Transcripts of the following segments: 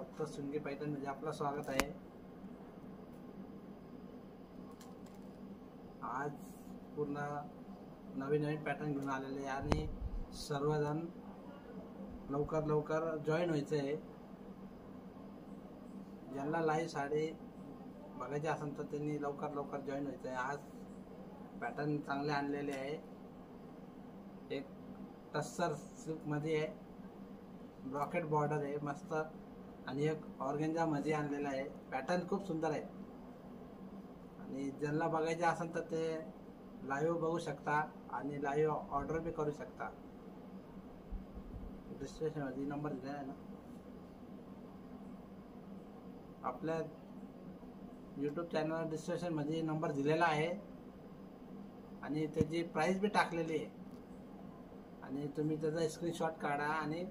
सप्तशृंगी पैठणमध्ये आपलं स्वागत आहे। आज पूर्ण नवीन पॅटर्न घेऊन आलेले आणि सर्वजण लवकर जॉईन व्हायचं आहे। ज्यांना लाईव्ह साडी बघायची असेल तर त्यांनी लवकर जॉईन व्हायचं आहे। आज पॅटर्न चांगले आणलेले आहे। एक टस्सर सिल्क मध्ये आहे, ब्रॉकेट बॉर्डर आहे मस्त, आणि एक ऑर्गेन्झा मध्ये आणलेला आहे। पॅटर्न खूप सुंदर आहे आणि ज्यांना बघायचे असेल तर ते लाईव्ह बघू शकता आणि लाईव्ह ऑर्डर भी करू शकता। डिस्क्रिप्शन मध्ये नंबर दिलेला आहे ना, आपल्या यूट्यूब चॅनल डिस्क्रिप्शन मध्ये नंबर दिलेला आहे आणि त्याची प्राइस भी टाकलेली आहे। आणि तुम्ही त्याचा स्क्रीनशॉट काढा आणि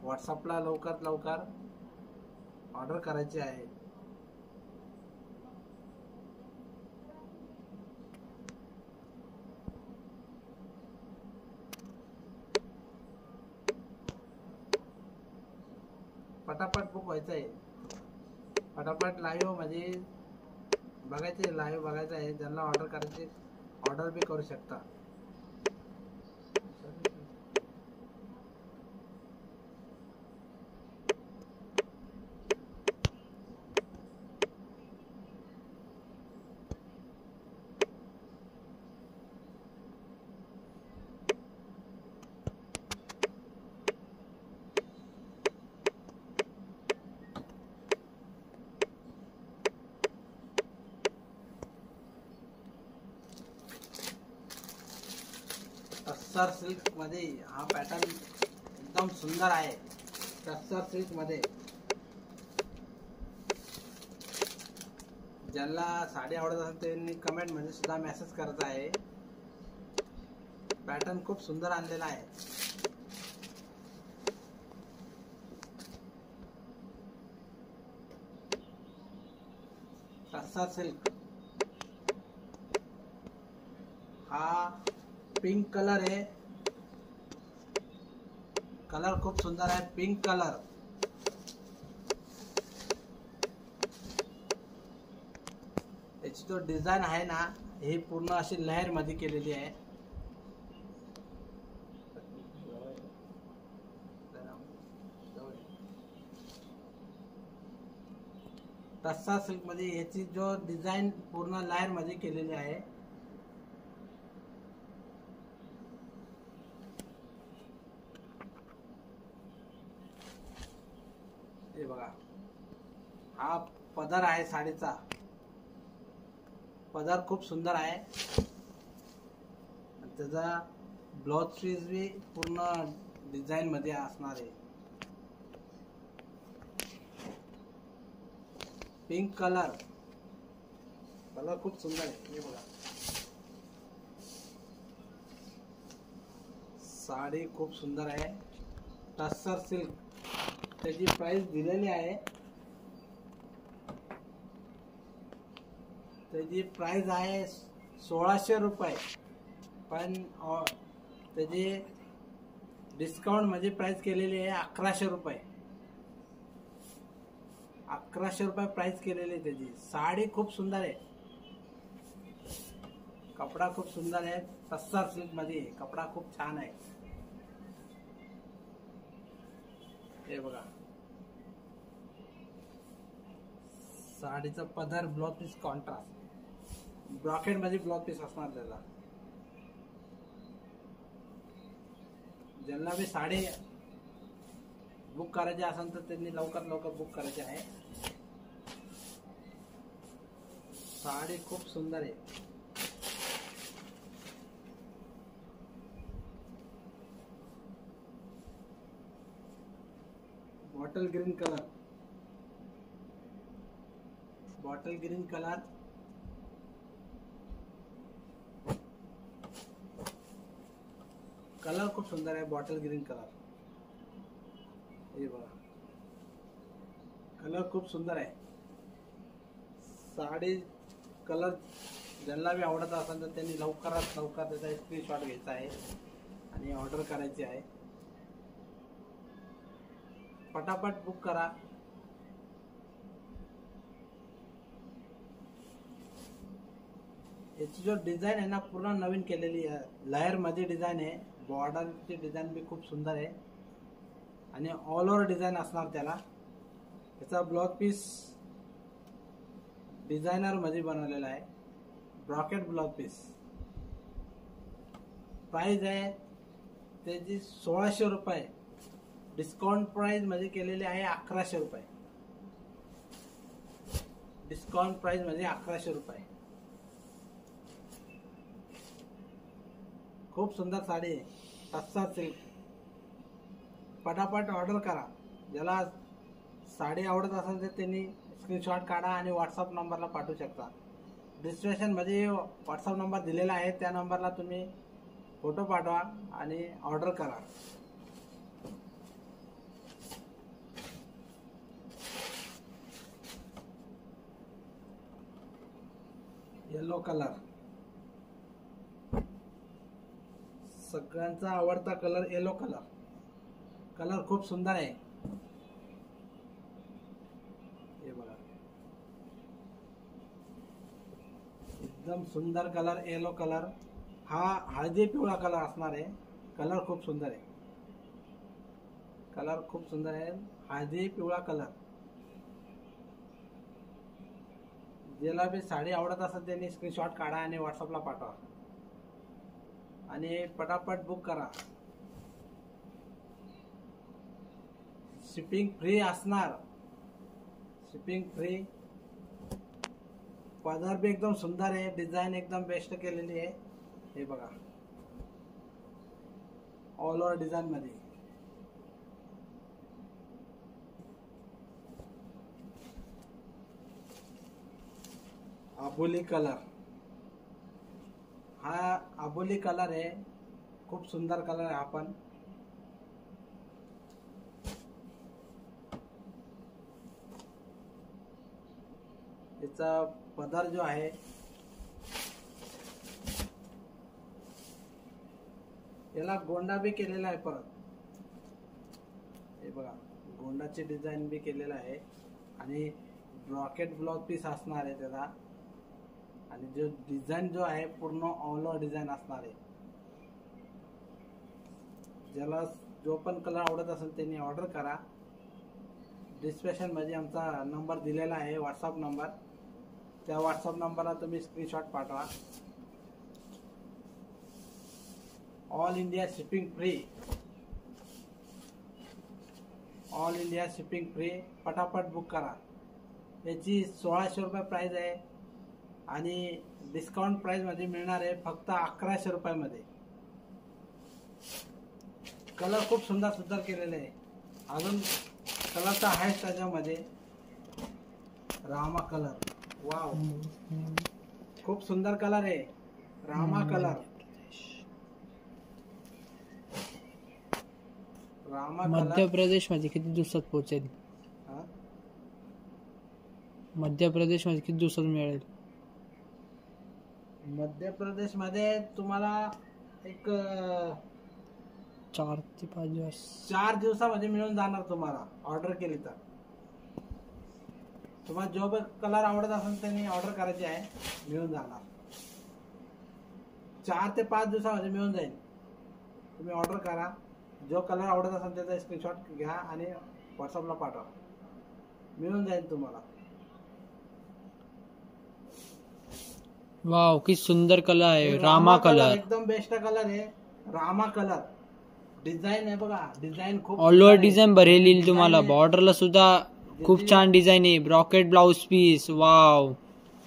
व्हॉट्सअपला लवकर ऑर्डर करायची आहे। पटापट बुक व्हायचं आहे, पटापट लाईव्ह मध्ये बघायचे, लाईव्ह बघायचं आहे। ज्यांना ऑर्डर करायची ऑर्डर भी करू शकता। टस्सर सिल्क मध्ये हा पॅटर्न एकदम सुंदर आहे। टस्सर सिल्क मध्ये ज्यांना साडी आवडत असेल त्यांनी कमेंट मध्ये सुद्धा मेसेज करत आहे। पॅटर्न खूप सुंदर आणलेला आहे। टस्सर सिल्क हा पिंक कलर है, कलर खूप सुंदर आहे, पिंक कलर। याची जो डिझाइन आहे ना, ही पूर्ण अशी लहर मध्ये केलेली आहे। टस्सर सिल्क मध्ये याची जो डिझाइन पूर्ण लहर मध्ये केलेली आहे। हे बघा, हा पदर आहे साडीचा, पदर खूप सुंदर आहे। त्याचा ब्लाउज पीस भी पूर्ण डिझाइन मध्ये असणार आहे। पिंक कलर, कलर खूप सुंदर आहे। हे बघा, साडी खूप सुंदर आहे। टस्सर सिल्क त्याची प्राइस दिलेली आहे, त्याची प्राइस आहे 1600 रुपये, पण त्याची डिस्काउंट मध्ये प्राइस केलेली आहे 1100 रुपये। 1100 रुपये प्राइस केलेली आहे त्याची। साडी खूप सुंदर आहे, कपडा खूप सुंदर आहे। टस्सर सिल्क मध्ये कपडा खूप छान आहे। हे बघा, साडीचा पदर, ब्लाउज पीस कॉन्ट्रास्ट, ब्रॉकेट मध्ये ब्लाउज पीस असणार त्याला। ज्यांना भी साडी बुक करायची असेल तर त्यांनी लवकर बुक करायची आहे। साडी खूप सुंदर आहे। Bottle green colour, bottle green colour, colour खूप सुंदर आहे। बॉटल ग्रीन कलर, हे बघा, कलर खूप सुंदर आहे। साडी कलर ज्यांना भी आवडत असेल तर त्यांनी लवकरात लवकर त्याचा स्क्रीनशॉट घ्यायचा आहे आणि ऑर्डर करायची आहे। पटापट बुक करा याची जो डिझाईन आहे ना पूर्ण नवीन केलेली आहे, लेयर मध्ये डिझाईन आहे, बॉर्डरची डिझाईन बी खूप सुंदर आहे आणि ऑल ओव्हर डिझाईन असणार त्याला. याचा ब्लाउज पीस डिझायनर मध्ये बनवलेला आहे, ब्रॉकेट ब्लाउज पीस. प्राइस आहे त्याची 1600 रुपये, डिस्काउंट प्राइस मध्ये केलेली आहे 1100 रुपये. डिस्काउंट प्राइस मध्ये 1100 रुपये. खूप सुंदर साडी आहे, टस्सर सिल्क. पटापट ऑर्डर करा. ज्याला साडी आवडत असेल तर त्यांनी स्क्रीनशॉट काढा आणि व्हॉट्सअप नंबरला पाठवू शकता. डिस्क्रिप्शन मध्ये व्हॉट्सअप नंबर दिलेला आहे, त्या नंबरला तुम्ही फोटो पाठवा आणि ऑर्डर करा. येलो कलर सगळ्यांचा आवडता कलर, येलो कलर. कलर खूप सुंदर आहे. हे बघा, एकदम सुंदर कलर, येलो कलर. हा हळदी पिवळा कलर असणार आहे. कलर खूप सुंदर आहे. कलर खूप सुंदर आहे, हळदी पिवळा कलर. ज्याला बी साडी आवडत असेल त्यांनी स्क्रीनशॉट काढा आणि व्हॉट्सअपला पाठवा आणि पटापट बुक करा. शिपिंग फ्री असणार, शिपिंग फ्री. पदर भी एकदम सुंदर आहे, डिझाईन एकदम बेस्ट केलेली आहे. हे बघा, ऑल ओव्हर डिझाईन मध्ये. आबोली कलर, हा आबोली कलर आहे, खूप सुंदर कलर आहे. आपण याचा पदर जो आहे याला गोंडा भी केलेला आहे. परत हे बघा, गोंडाची डिझाईन भी केलेला आहे आणि ब्रॉकेट ब्लाउज पीस असणार आहे त्याला. आणि जो डिझाईन जो आहे पूर्ण ऑल ओव्हर डिझाईन असणार आहे. ज्याला जो पण कलर आवडत असेल त्यांनी ऑर्डर करा. डिस्क्रिप्शन मध्ये आमचा नंबर दिलेला आहे, व्हॉट्सअप नंबर. त्या व्हॉट्सअप नंबरला तुम्ही स्क्रीनशॉट पाठवा. All India shipping free, all India shipping free. पटापट बुक करा. याची 1600 रुपये प्राइस आहे आणि डिस्काउंट प्राइस मध्ये मिळणार आहे फक्त 1100 रुपयामध्ये. कलर खूप सुंदर सुंदर केलेले आहे. अजून कलर तर आहेच त्याच्यामध्ये. रामा कलर, वाव, खूप सुंदर कलर आहे. रामा कलर, रामा मध्य प्रदेश मध्ये किती दिवसात पोहोचेल? मध्य प्रदेश मध्ये किती दिवसात मिळेल? मध्य प्रदेश मध्ये तुम्हाला एक 4 ते 5 दिवस, 4 दिवसामध्ये मिळून जाणार. तुम्हाला ऑर्डर केली तर. तुम्हाला जो कलर आवडत असेल त्यांनी ऑर्डर करायची आहे, मिळून जाणार. 4 ते 5 दिवसामध्ये मिळून जाईल. तुम्ही ऑर्डर करा. जो कलर आवडत असेल त्याचा स्क्रीनशॉट घ्या आणि व्हॉट्सअपला पाठवा, मिळून जाईल तुम्हाला. वाव, किती सुंदर कलर आहे. रामा कलर एकदम बेस्ट कलर आहे. रामा कलर डिझाईन आहे बघा, डिझाईन खूप ऑल ओव्हर डिझाईन भरेल येईल तुम्हाला. बॉर्डरला सुद्धा खूप छान डिझाईन आहे. ब्रॉकेट ब्लाउज पीस, वाव,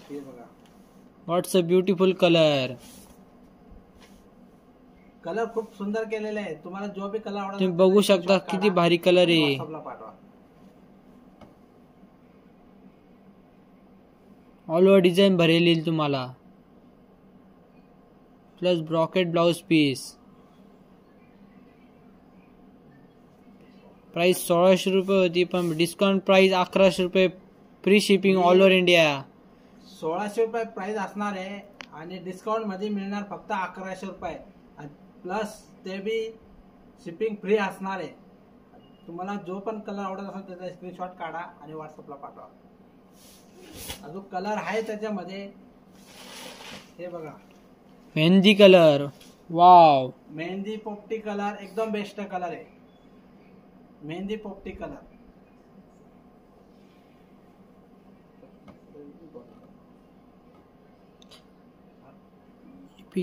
हे बघा. व्हॉट्स अ ब्युटिफुल कलर. कलर खूप सुंदर केलेले आहे. तुम्हाला जो भी कलर आवडेल तुम्ही बघू शकता किती भारी कलर आहे. व्हॉट्सअपला पाठवा. ऑल ओव्हर डिझाईन भरेल येईल तुम्हाला, plus brocade blouse piece. Price 1600 रुपये होती, पण डिस्काउंट प्राइस 1100 रुपये. Free shipping all over India. 1600 रुपये प्राइस असणार आहे आणि डिस्काउंट मध्ये मिळणार फक्त 1100 रुपये. प्लस ते बी शिपिंग फ्री असणार आहे. तुम्हाला जो पण कलर आवडत असेल त्याचा स्क्रीनशॉट काढा आणि व्हॉट्सअपला पाठवा. अजून कलर आहे त्याच्यामध्ये. हे बघा मेहंदी कलर, वाव. मेहंदी पोपटी कलर एकदम बेस्ट कलर आहे. मेहंदी पोपटी colour.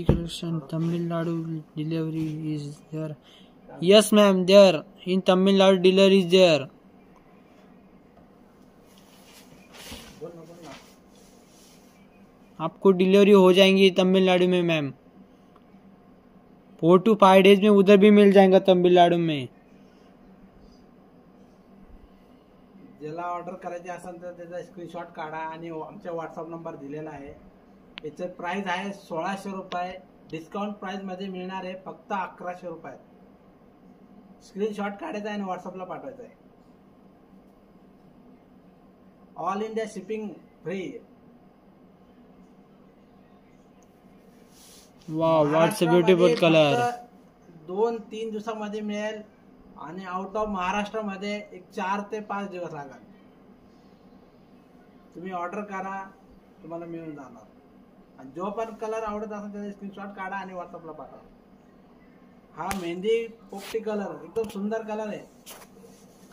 Collection, Tamil Nadu delivery is there. Yes ma'am, there in Tamil Nadu delivery is there. आपको डिलीवरी हो जाएंगी तमिलनाडु में मैम. 4 to 5 days में उधर भी मिल जाएगा तमिलनाडु में. ज्याला ऑर्डर करायची असेल तर त्याचा स्क्रीनशॉट काढा आणि आमच्या व्हॉट्सअप नंबर दिलेला आहे. याचं प्राइस आहे 1600 रुपये. डिस्काउंट प्राइस मध्ये मिळणार आहे फक्त 1100 रुपये. स्क्रीनशॉट काढायचा आहे आणि व्हॉट्सअपला पाठवायचा आहे. All India shipping free. Wow, what's a beautiful colour. 2-3 दिवसामध्ये मिळेल आणि आउट ऑफ महाराष्ट्रामध्ये एक 4 ते 5 दिवस लागेल. तुम्ही ऑर्डर करा, तुम्हाला मिळून जाणार. आणि जो पण कलर आवडत असेल त्याचा स्क्रीनशॉट काढा आणि व्हॉट्सअपला पाठवा. हा मेहंदी पोपटी कलर एकदम सुंदर कलर आहे.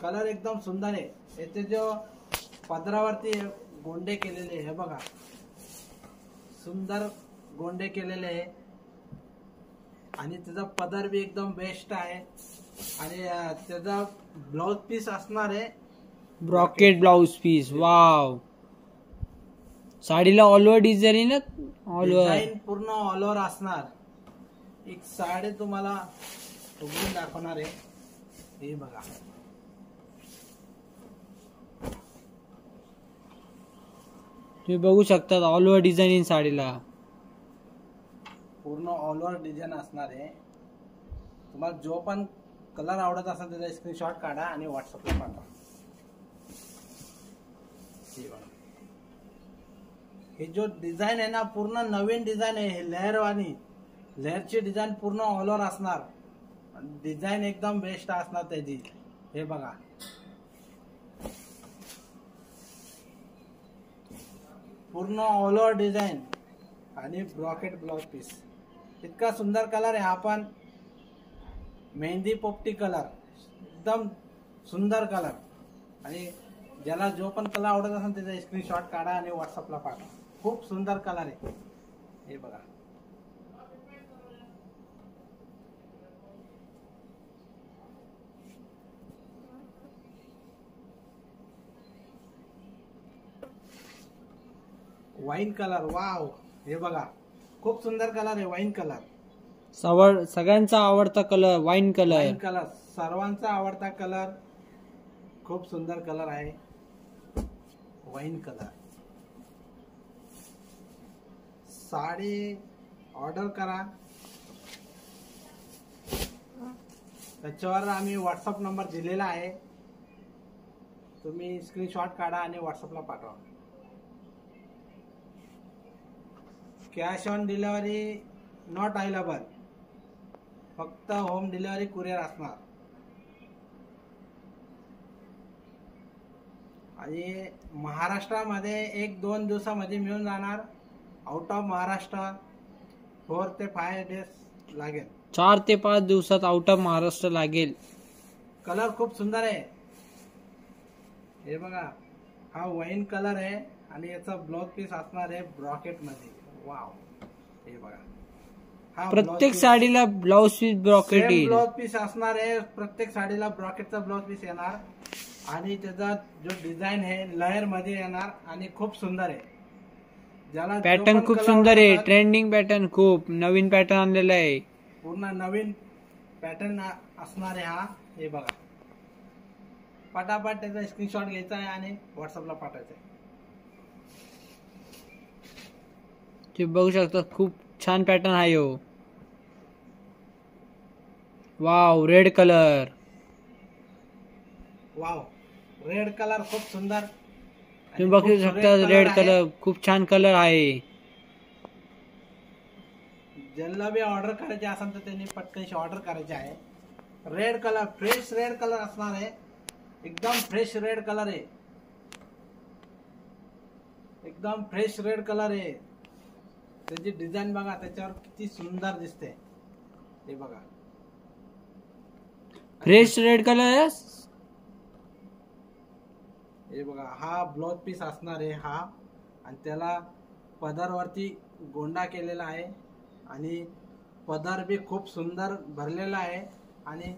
कलर एकदम सुंदर आहे. याचे जो पदरावरती गोंडे केलेले हे बघा, सुंदर गोंडे केलेले आहे आणि त्याचा पदर बी एकदम बेस्ट आहे. आणि त्याचा ब्लाउज पीस असणार आहे ब्रॉकेट ब्लाउज पीस. वाव, साडीला ऑल ओव्हर डिझाईन ना, ऑल ओव्हर डिझाईन पूर्ण ऑल ओव्हर असणार. एक साडी तुम्हाला उघडून दाखवणार आहे. हे बघा, तुम्ही बघू शकता ऑल ओव्हर डिझाईन साडीला. पूर्ण ऑल ओव्हर डिझाईन असणार आहे. तुम्हाला जो पण कलर आवडत असेल त्याचा स्क्रीनशॉट काढा आणि व्हॉट्सअपला पाठवा. हे जो डिझाईन आहे ना पूर्ण नवीन डिझाईन आहे. हे लेअरवानी, लेअरची डिझाईन पूर्ण ऑल ओव्हर असणार. डिझाईन एकदम बेस्ट असणार त्याची. हे बघा, पूर्ण ऑल ओव्हर डिझाईन आणि ब्रॉकेट ब्लाउज पीस. इतका सुंदर कलर आहे हा पण. मेहंदी पोपटी कलर एकदम सुंदर कलर. आणि ज्याला जो पण कलर आवडत असेल त्याचा स्क्रीनशॉट काढा आणि व्हॉट्सअपला पाठवा. खूप सुंदर कलर आहे. हे बघा, वाईन कलर. वाव, हे बघा खूप सुंदर कलर आहे. वाईन कलर सगळ्यांचा आवडता colour wine colour. Wine colour सर्वांचा आवडता कलर. खूप सुंदर कलर आहे वाईन कलर. साडी ऑर्डर करा. त्याच्यावर आम्ही व्हॉट्सअप नंबर दिलेला आहे. तुम्ही स्क्रीनशॉट काढा आणि व्हॉट्सअपला पाठवा. Cash on delivery not available. फक्त होम डिलिव्हरी कुरिअर असणार. आणि महाराष्ट्रामध्ये 1-2 दिवसामध्ये मिळून जाणार. आउट ऑफ महाराष्ट्र 4 ते 5 डेज लागेल. 4 ते 5 दिवसात आउट ऑफ महाराष्ट्र लागेल. कलर खूप सुंदर आहे. हे बघा, हा वाईन कलर आहे आणि याचा ब्लाउज पीस असणार आहे ब्रॉकेट मध्ये. वाव, हे बघा, हा प्रत्येक साडीला ब्लाउज पीस ब्रॉकेट येईल. ब्लाउज पीस असणार आहे. प्रत्येक साडीला ब्रॉकेटचा ब्लाउज पीस येणार. आणि त्याचा जो डिझाईन आहे लेअर मध्ये येणार आणि खूप सुंदर आहे. ज्याला पॅटर्न खूप सुंदर आहे. ट्रेंडिंग पॅटर्न, खूप नवीन पॅटर्न आणलेला आहे. पूर्ण नवीन पॅटर्न असणार आहे हा. हे बघा, पटापट त्याचा स्क्रीनशॉट घ्यायचा आहे आणि व्हॉट्सअपला पाठवायचा आहे. तुम्ही बघू शकता खूप छान पॅटर्न आहे हो. Wow, red colour. Wow, red colour खूप सुंदर. तुम्ही बघू शकता रेड कलर खूप छान कलर आहे. ज्यांना बी ऑर्डर करायचे असेल तर त्यांनी पटकनशी ऑर्डर करायचे आहे. Red colour, fresh red colour असणार आहे. एकदम फ्रेश रेड कलर आहे. एकदम फ्रेश रेड कलर आहे. त्याची डिझाईन बघा, त्याच्यावर किती सुंदर दिसते. हे बघा, फ्रेश रेड कलर आहे. हे बघा, हा ब्लाउज पीस असणार आहे हा, आणि त्याला पदरवरती गोंडा केलेला आहे आणि पदर बी खूप सुंदर भरलेला आहे आणि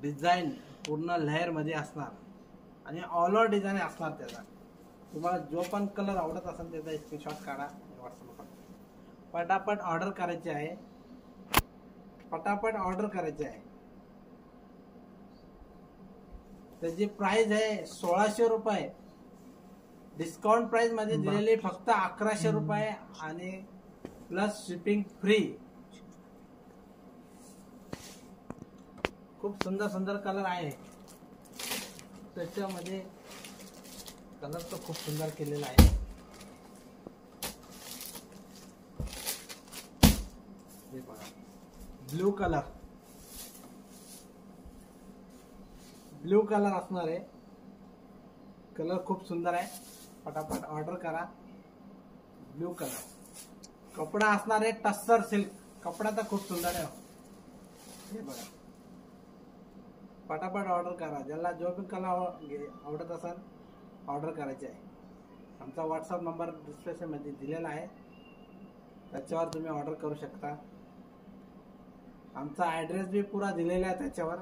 डिझाईन पूर्ण लेअर मध्ये असणार आणि ऑल ओव्हर डिझाईन असणार त्याचा. तुम्हाला जो पण कलर आवडत असेल त्याचा स्क्रीनशॉट काढा आणि व्हॉट्सअपला पटापट ऑर्डर करायची आहे. पटापट ऑर्डर करायची आहे. त्याची प्राइस आहे 1600 रुपये. डिस्काउंट प्राइस मध्ये दिलेली फक्त 1100 रुपये आणि प्लस शिपिंग फ्री. खूप सुंदर सुंदर कलर आहे त्याच्यामध्ये. कलर तर खूप सुंदर केलेला आहे. हे बघा, ब्लू कलर, ब्लू कलर असणार आहे. कलर खूप सुंदर आहे. पटापट ऑर्डर करा. Blue colour. कपडा असणार आहे टस्सर सिल्क. कपडा तर खूप सुंदर आहे. हे बघा, पटापट ऑर्डर करा. ज्याला जो पण कलर आवडत असेल ऑर्डर करायचे आहे. आमचा व्हॉट्सअप नंबर डिस्क्रिप्शन मध्ये दिलेला आहे, त्याच्यावर तुम्ही ऑर्डर करू शकता. आमचा ऍड्रेस बी पुरा दिलेला आहे त्याच्यावर.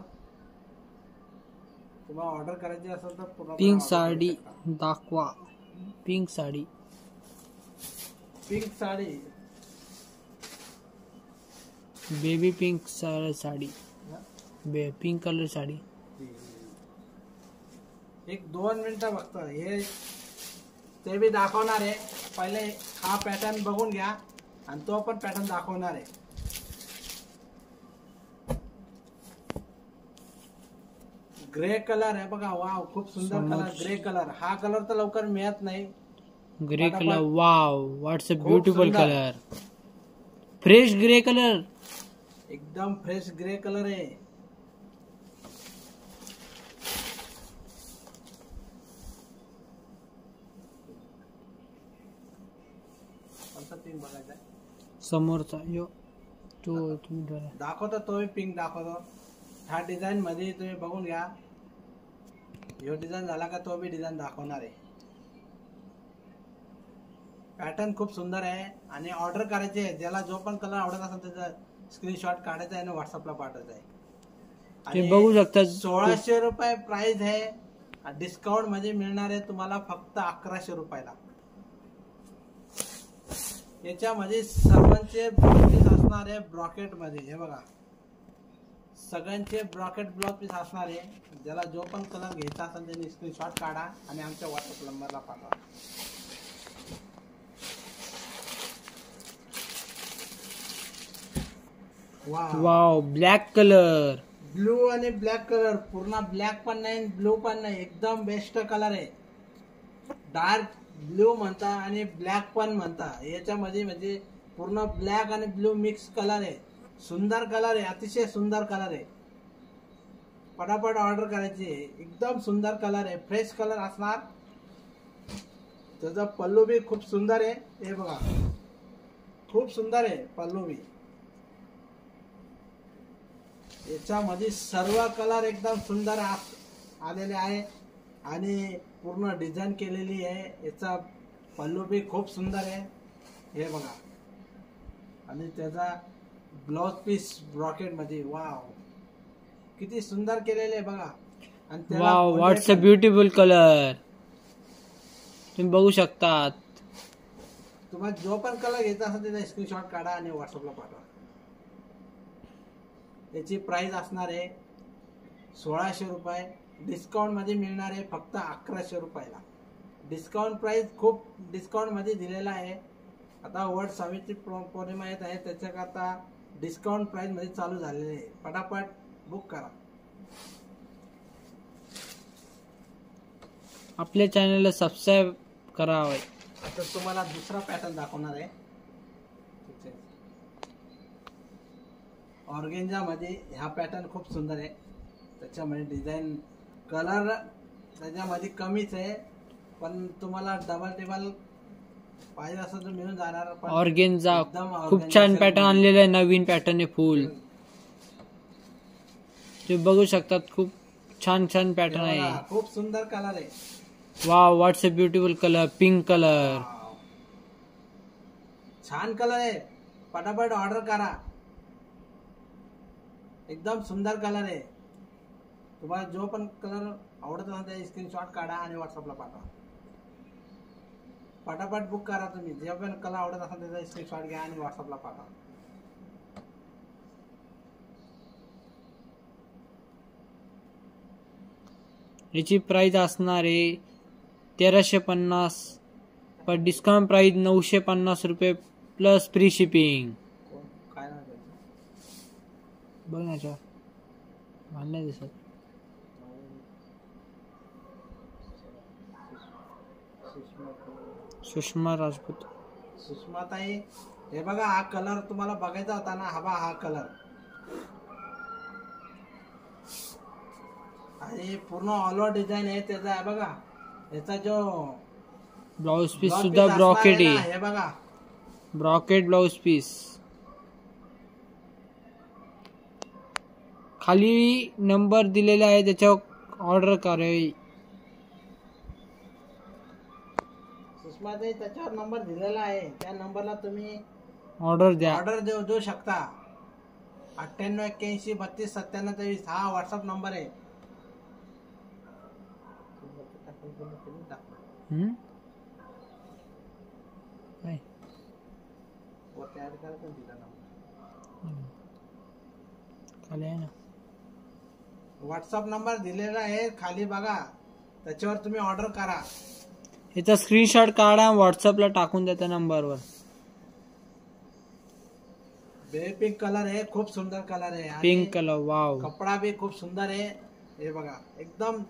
तुम्हाला ऑर्डर करायची असेल तर पूर्ण पिंक साडी दाखवा. Pink sari, pink sari, baby pink sari, pink colour sari. एक 2 मिनिटं बघतो. हे ते बी दाखवणार आहे. पहिले हा पॅटर्न बघून घ्या आणि तो पण पॅटर्न दाखवणार आहे. ग्रे कलर आहे बघा. वाव, खूप सुंदर कलर. Grey colour. हा कलर तर लवकर मिळत नाही. Grey colour. Wow, what's a खूप ब्युटिफुल सुंदर. कलर. Fresh grey colour. एकदम फ्रेश ग्रे कलर आहे. पिंक बघायचा समोरचा यो तो तुम्ही बघा. दाखवतो. तो पिंक दाखवतो. ह्या डिझाईन मध्ये तुम्ही बघून घ्या. ह्यो डिझाईन झाला का तो बी डिझाईन दाखवणार आहे. पॅटर्न खूप सुंदर आहे आणि ऑर्डर करायची आहे. ज्याला जो पण कलर आवडत असेल त्याचा स्क्रीनशॉट काढायचा आहे आणि व्हॉट्सअपला पाठवायचा आहे. ते बघू शकता. 1600 रुपये प्राइस आहे. डिस्काउंट मध्ये मिळणार आहे तुम्हाला फक्त 1100 रुपयाला. याच्यामध्ये सर्वांचे ब्लाउज पीस असणार आहे ब्रॉकेट मध्ये. हे बघा, सगळ्यांचे ब्रॉकेट ब्लाउज पीस असणार आहे. ज्याला जो पण कलर घ्यायचा असेल त्यांनी स्क्रीनशॉट काढा आणि आमच्या व्हॉट्सअप नंबरला पाठवा. Wow, black colour. ब्लू आणि ब्लॅक कलर. पूर्ण ब्लॅक पण नाही, ब्लू पण नाही, एकदम बेस्ट कलर आहे. डार्क ब्लू म्हणता आणि ब्लॅक पण म्हणता. याच्यामध्ये म्हणजे पूर्ण ब्लॅक आणि ब्लू मिक्स कलर आहे. सुंदर कलर आहे. अतिशय सुंदर कलर आहे. पटापट ऑर्डर करायची आहे. एकदम सुंदर कलर आहे. फ्रेश कलर असणार. त्याचा पल्लू बी खूप सुंदर आहे. हे बघा, खूप सुंदर आहे पल्लू बी. याच्यामध्ये सर्व कलर एकदम सुंदर आलेले आहे आणि पूर्ण डिझाईन केलेली आहे. याचा पल्लू बी खूप सुंदर आहे. हे बघा, आणि त्याचा ब्लाउज पीस ब्रॉकेट मध्ये. वाव, किती सुंदर केलेले आहे बघा. आणि wow, what's a beautiful colour. तुम्ही बघू शकतात. तुम्हाला जो पण कलर घ्यायचा असेल त्याचा स्क्रीनशॉट काढा आणि व्हॉट्सअपला पाठवा. याची प्राइस असणार आहे 1600 रुपये. डिस्काउंट मध्ये मिळणार आहे फक्त 1100 रुपयाला. डिस्काउंट प्राइस खूप डिस्काउंट मध्ये दिलेला आहे. आता वट सावित्री पौर्णिमा येत आहे, त्याच्याकरता डिस्काउंट प्राइस मध्ये चालू झालेले आहे. पटापट बुक करा. आपल्या चॅनलला सबस्क्राईब करावे. आता तुम्हाला दुसरा पॅटर्न दाखवणार आहे. ऑर्गेन्झा मध्ये हा पॅटर्न खूप सुंदर आहे. त्याच्यामध्ये डिझाईन कलर त्याच्यामध्ये कमीच आहे, पण तुम्हाला डबल टेबल पाहिजे असं तर मिळून जाणार. पण ऑर्गेन्झा एकदम खूप organza छान silk पॅटर्न मध्ये. आणलेलं आहे, नवीन पॅटर्न आहे फुल. तुम्ही बघू शकतात खूप छान छान हे पॅटर्न बघा, आहे. खूप सुंदर कलर आहे. Wow, what's a beautiful colour, pink colour. Wow. छान कलर आहे, पटापट ऑर्डर करा. एकदम सुंदर कलर आहे. तुम्हाला जो पण कलर आवडत असेल त्याचा स्क्रीनशॉट काढा आणि व्हॉट्सअपला पाठवा. पटापट बुक करा. तुम्ही जे पण कलर आवडत असेल त्याचा स्क्रीनशॉट घ्या आणि व्हॉट्सअपला पाठवा. याची प्राइस असणार आहे 1350, पण डिस्काउंट प्राइस 950 रुपये प्लस फ्री शिपिंग. कोण काय नाव त्याचं? बघ ना याच्यावर, मला नाही दिसत. सुषमा राजपूत. सुषमाताई, हे बघा, हा कलर तुम्हाला बघायचा होता ना. हा कलर आणि पूर्ण ऑल ओव्हर डिझाईन आहे त्याचा. आहे बघा, याचा जो ब्लाउज पीस ब्लाउज सुद्धा पीस ब्रॉकेट असणार आहे आहे. ना, हे बघा, ब्रॉकेट ब्लाउज पीस. खाली नंबर दिलेला आहे, त्याच्यावर ऑर्डर करावी. सुषमाताई, त्याच्यावर नंबर दिलेला आहे. त्या नंबरला तुम्ही ऑर्डर द्या. ऑर्डर देऊ शकता. 9881323723 हा व्हॉट्सअप नंबर आहे. हम्म? काय? वरती ऍड करा पण दिला नंबर. खाली आहे ना. व्हॉट्सअप नंबर दिलेला आहे खाली बघा, त्याच्यावर तुम्ही ऑर्डर करा. याचा स्क्रीनशॉट काढा, व्हॉट्सअपला टाकून द्या त्या नंबरवर. बेबी पिंक कलर आहे, खूप सुंदर कलर आहे. आणि पिंक कलर, वाव. कपडा भी खूप सुंदर आहे. हे बघा, एकदम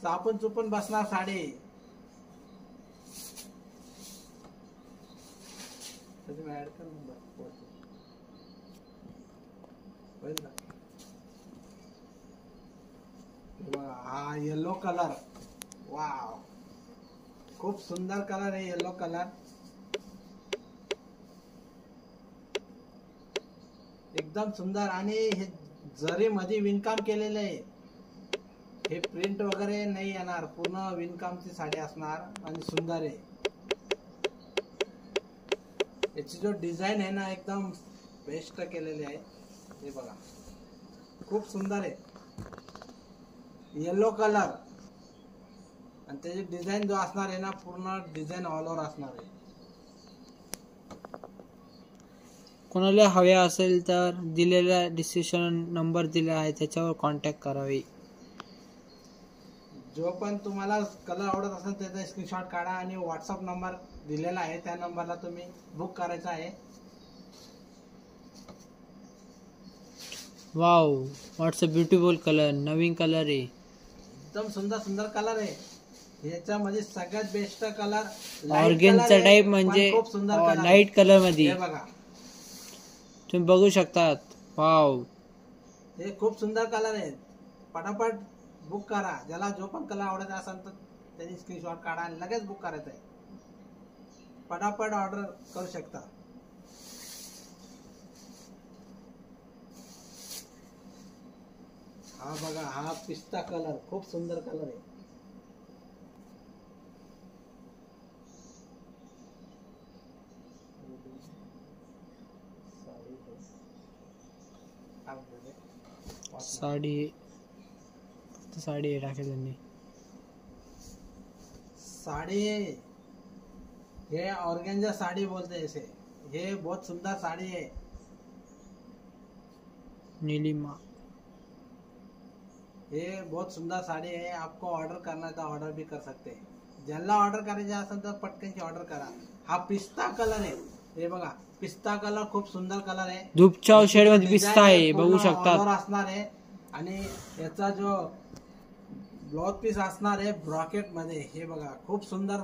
चापून चुपून बसणार साडी. तुम्ही ऍड कर नंबर वरती. होईल का? हे बघा, हा येलो कलर. वाव, खूप सुंदर कलर आहे येलो कलर. एकदम सुंदर. आणि हे जरी मध्ये विणकाम केलेलं आहे. हे प्रिंट वगैरे नाही येणार, पूर्ण विणकामची साडी असणार आणि सुंदर आहे. याची जो डिझाईन आहे ना, एकदम बेस्ट केलेली आहे. हे बघा, खूप सुंदर आहे. येलो कलर आणि त्याची डिझाईन जो असणार आहे ना, पूर्ण डिझाईन ऑल ओव्हर असणार आहे. कोणाला हवे असेल तर दिलेला डिस्क्रिप्शन नंबर दिला आहे, त्याच्यावर कॉन्टॅक्ट करावे. जो पण तुम्हाला कलर आवडत असेल त्याचा स्क्रीनशॉट काढा आणि व्हॉट्सअप नंबर दिलेला आहे त्या नंबरला तुम्ही बुक करायचा आहे. Wow, what's a beautiful colour, Naveen colour आहे. एकदम सुंदर सुंदर कलर आहे. याच्यामध्ये सगळ्यात बेस्ट कलर ऑर्गेन्झा टाइप, म्हणजे खूप सुंदर कलर, लाईट कलर मध्ये. हे बघा, तुम्ही बघू शकतात. वाव, हे खूप सुंदर कलर आहे. पटापट बुक करा. ज्याला जो पण कलर आवडत असेल तर त्याची स्क्रीनशॉट काढा आणि लगेच बुक करायचं आहे. पटापट ऑर्डर करू शकता. हा बघा, हा पिस्ता कलर, खूप सुंदर कलर आहे. साडी, फक्त साडी टाकेल त्यांनी. साड़ी, ये ऑर्गेन्जा साड़ी बोलते हैं इसे. ये बहुत सुंदर साड़ी है. नीलिमा, ये बहुत सुंदर साड़ी है. आपको ऑर्डर करना है तो ऑर्डर भी कर सकते हैं. ज्यांना ऑर्डर करायचे असेल तर पटकनची ऑर्डर करा. हा पिस्ता कलर आहे. हे बघा, पिस्ता कलर खूप सुंदर कलर आहे. धूपचाव शेड मध्ये पिस्ता आहे, बघू शकतात. असणार आहे. आणि याचा जो ब्लाउज पीस असणार आहे ब्रॉकेट मध्ये. हे बघा, खूप सुंदर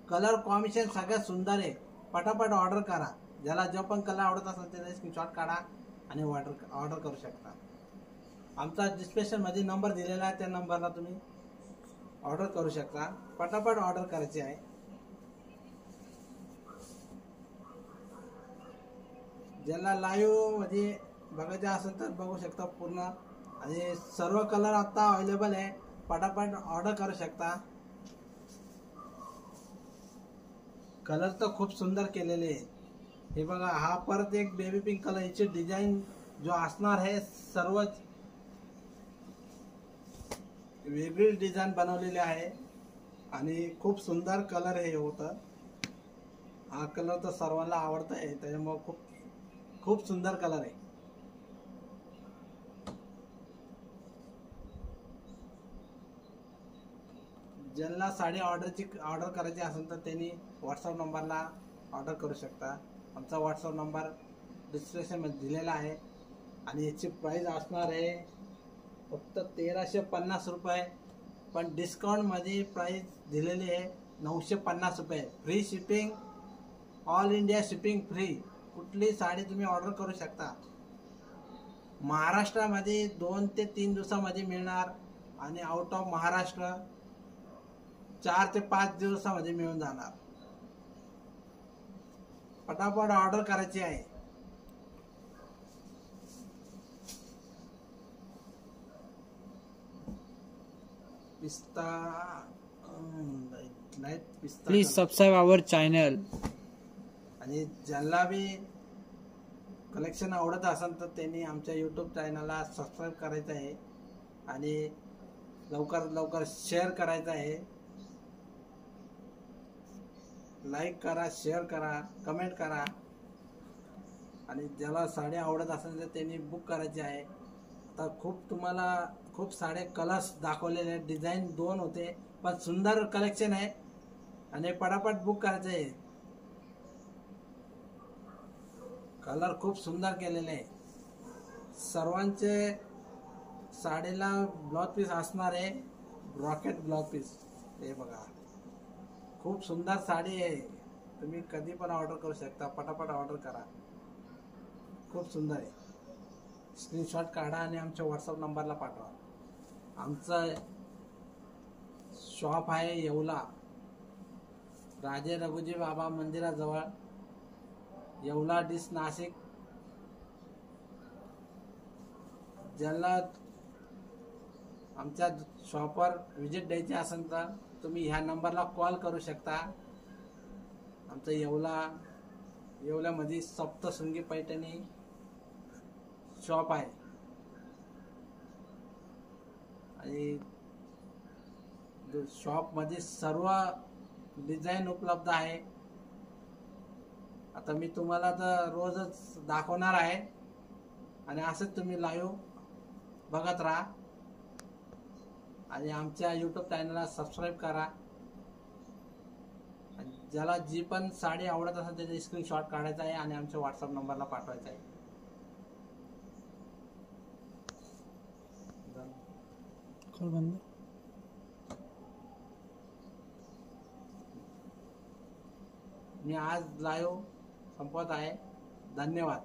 कलर कॉम्बिनेशन, सगळ्यात सुंदर आहे. पटापट ऑर्डर करा. ज्याला जो पण कलर आवडत असेल त्याचा स्क्रीनशॉट काढा आणि ऑर्डर करू शकता. आमचा डिस्क्रिप्शन मध्ये नंबर दिलेला आहे, त्या नंबरला तुम्ही ऑर्डर करू शकता. पटापट ऑर्डर करायची आहे. ज्याला लाईव्ह मध्ये बघायचं असेल तर बघू शकता पूर्ण. आणि सर्व कलर आता अवेलेबल आहे, पटापट ऑर्डर करू शकता. कलर तर खूप सुंदर केलेले आहे. हे बघा, हा परत एक बेबी पिंक कलर, याची डिझाईन जो असणार आहे सर्वच वेगळी डिझाईन बनवलेली आहे आणि खूप सुंदर कलर हे होतं. हा कलर तर सर्वांना आवडत आहे, त्याच्यामुळे खूप खूप सुंदर कलर आहे. ज्यांना साडी ऑर्डर करायची असेल तर त्यांनी व्हॉट्सअप नंबरला ऑर्डर करू शकता. आमचा व्हॉट्सअप नंबर डिस्क्रिप्शनमध्ये दिलेला आहे. आणि याची प्राईस असणार आहे फक्त 1350 रुपये, पण डिस्काउंटमध्ये प्राईस दिलेली आहे 950 रुपये. Free shipping, all India shipping free. कुठली साडी तुम्ही ऑर्डर करू शकता. महाराष्ट्रामध्ये 2 ते 3 दिवसामध्ये मिळणार आणि आउट ऑफ महाराष्ट्र 4 ते 5 दिवसामध्ये मिळून जाणार. पटापट ऑर्डर करायची आहे. पिस्ता लाईट पिस्ता. Please subscribe our channel. आणि ज्यांना बी कलेक्शन आवडत असेल तर त्यांनी आमच्या यूट्यूब चॅनलला सबस्क्राईब करायचं आहे आणि लवकर लवकर शेअर करायचं आहे. लाईक करा, शेअर करा, कमेंट करा. आणि ज्याला साड्या आवडत असेल तर त्यांनी बुक करायची आहे. आता तुम्हाला खूप सारे कलर्स दाखवलेले आहेत. डिझाईन 2 होते, पण सुंदर कलेक्शन आहे आणि पटापट बुक करायचं आहे. कलर खूप सुंदर केलेले आहे. सर्वांचे साडीला ब्लाउज पीस असणार आहे रॉकेट ब्लाउज पीस. हे बघा, खूप सुंदर साडी आहे. तुम्ही कधी पण ऑर्डर करू शकता. पटापट ऑर्डर करा. खूप सुंदर आहे. स्क्रीनशॉट काढा आणि आमच्या व्हॉट्सअप नंबरला पाठवा. आमचं शॉप आहे येवला, राजे रघुजी बाबा मंदिराजवळ, येवला डिस नाशिक. ज्याला आमच्या शॉपवर विजिट द्यायची असेल तर तुम्ही ह्या नंबरला कॉल करू शकता. आमचं येवल्यामध्ये सप्तशृंगी पैठणी शॉप आहे आणि शॉपमध्ये सर्व डिझाईन उपलब्ध आहे. आता मी तुम्हाला तर रोजच दाखवणार आहे आणि असंच तुम्ही लाईव्ह बघत राहा आणि आमच्या यूट्यूब चॅनलला सबस्क्राईब करा. ज्याला जी पण साडी आवडत असेल त्याचे स्क्रीनशॉट काढायचा आहे आणि आमच्या व्हॉट्सअप नंबरला पाठवायचा आहे. मी आज लाईव्ह संपवत आहे. धन्यवाद.